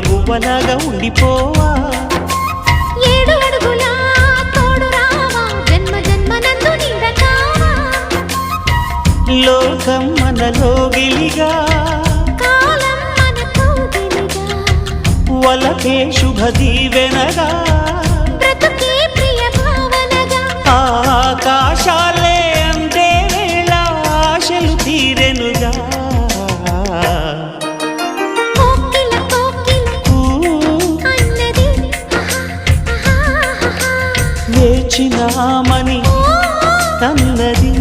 గువ్వలాగా ఉండిపోవా. 7 అడుగుల తోడు రావా, జన్మ జన్మనందు నీడ కావా. లోకం మనలో గిలిగా, కాలం మనతో గిలిగా, వలకే శుభ దీవెనగా, బ్రతుకే ప్రియ భావనగా. ఆకాశాలే అందే వేళ ఆశలు తీరెనుగా. కోకిల కోకిల అన్నది వేచినామని తన్నది.